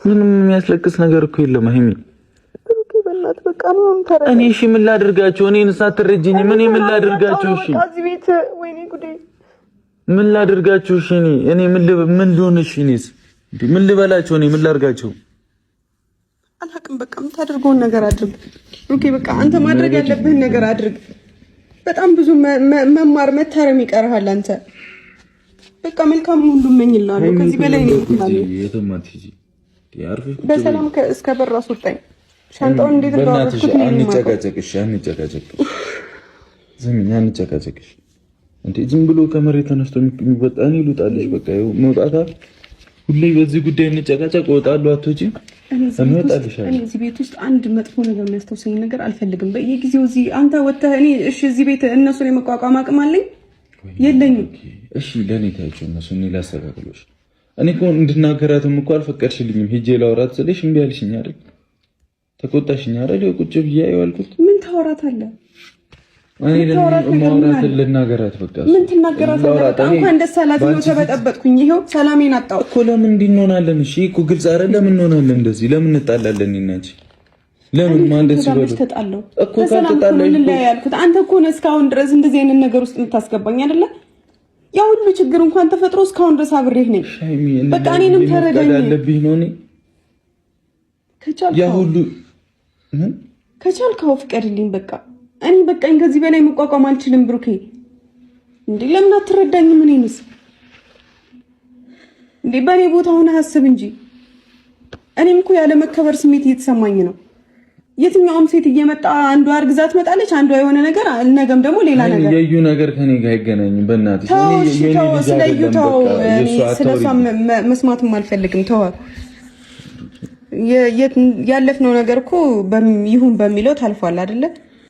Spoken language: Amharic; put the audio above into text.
ምንም የሚያስለቅስ ነገር እኮ የለም ሀይሚ። እኔ እሺ ምን ላድርጋቸው? እኔን ሳትረጂኝ ምን ላድርጋቸው? እሺ ምን ላድርጋቸው? እሺ እኔ ምን ልሆን? እሺ እኔስ ምን ልበላቸው? እኔ ምን ላድርጋቸው? አላውቅም። በቃ የምታደርገውን ነገር አድርግ ኦኬ። በቃ አንተ ማድረግ ያለብህን ነገር አድርግ። በጣም ብዙ መማር መታረም ይቀርሃል አንተ። በቃ መልካም ሁሉ እመኝልሃለሁ። ከዚህ በላይ ነው በሰላም እስከ በር አስወጣኝ። ሻንጣውን እንዴት እንዳወረድኩት ነው። አንጨቃጨቅሽ አንጨቃጨቅሽ እንዴ! ዝም ብሎ ከመሬት ተነስቶ የሚወጣ ነው ይሉጣልሽ። በቃ ይኸው መውጣታ ሁሌ በዚህ ጉዳይ እንጨቃጨቅ። እወጣለሁ አትወጪም? እኔ እዚህ ቤት ውስጥ አንድ መጥፎ ነገር የሚያስታውሰኝ ነገር አልፈልግም። በየጊዜው እዚህ አንተ ወጥተህ እኔ እሺ እዚህ ቤት እነሱን የመቋቋም አቅም አለኝ የለኝም? እሺ ለኔ ታያቸው እነሱ እኔ ላስተካክሎሽ። እኔ እኮ እንድናገራትም እኮ አልፈቀድሽልኝም። ሄጄ ላውራት ስልሽ እምቢ አልሽኝ አይደል? ተቆጣሽኝ አይደል? ቁጭ ብዬ አየዋልኩት። ምን ታወራታለህ? እኔ ለማውራት ልናገራት በቃ ምን ትናገራታለህ? በጣም እንኳን ደስ አላት ነው ተበጠበጥኩኝ። ይሄው ሰላሜን አጣሁ እኮ። ለምን እንሆናለን? እሺ እኮ ግልጽ አይደል? ለምን እንሆናለን እንደዚህ? ለምን እንጣላለን? እናንቺ ለምን ማንደስ ይበሉ እኮ ካልተጣላን ያልኩት አንተ እኮ ነው እስካሁን ድረስ እንደዚህ አይነት ነገር ውስጥ የምታስገባኝ አይደለ? ያ ሁሉ ችግር እንኳን ተፈጥሮ እስካሁን ድረስ አብሬህ ነኝ። በቃ እኔንም ተረዳኝ። ያለብኝ ነው እኔ ያ ሁሉ ከቻልከው ፍቀድልኝ። በቃ እኔ በቃኝ። ከዚህ በላይ መቋቋም አልችልም። ብሩኬ እንዴ ለምን አትረዳኝም? እኔንስ እንዴ በእኔ ቦታ ሆነህ አስብ እንጂ። እኔም እኮ ያለ መከበር ስሜት እየተሰማኝ ነው። የትኛውም ሴት እየመጣ አንዷ አርግዛ ትመጣለች፣ አንዷ የሆነ ነገር ነገም ደግሞ ሌላ ነገር። የዩ ነገር ከኔ ጋር አይገናኝም። በእናትሽ ስለሷ መስማትም አልፈልግም። ተዋት። ያለፍነው ነገር እኮ ይሁን በሚለው ታልፏል አይደለ?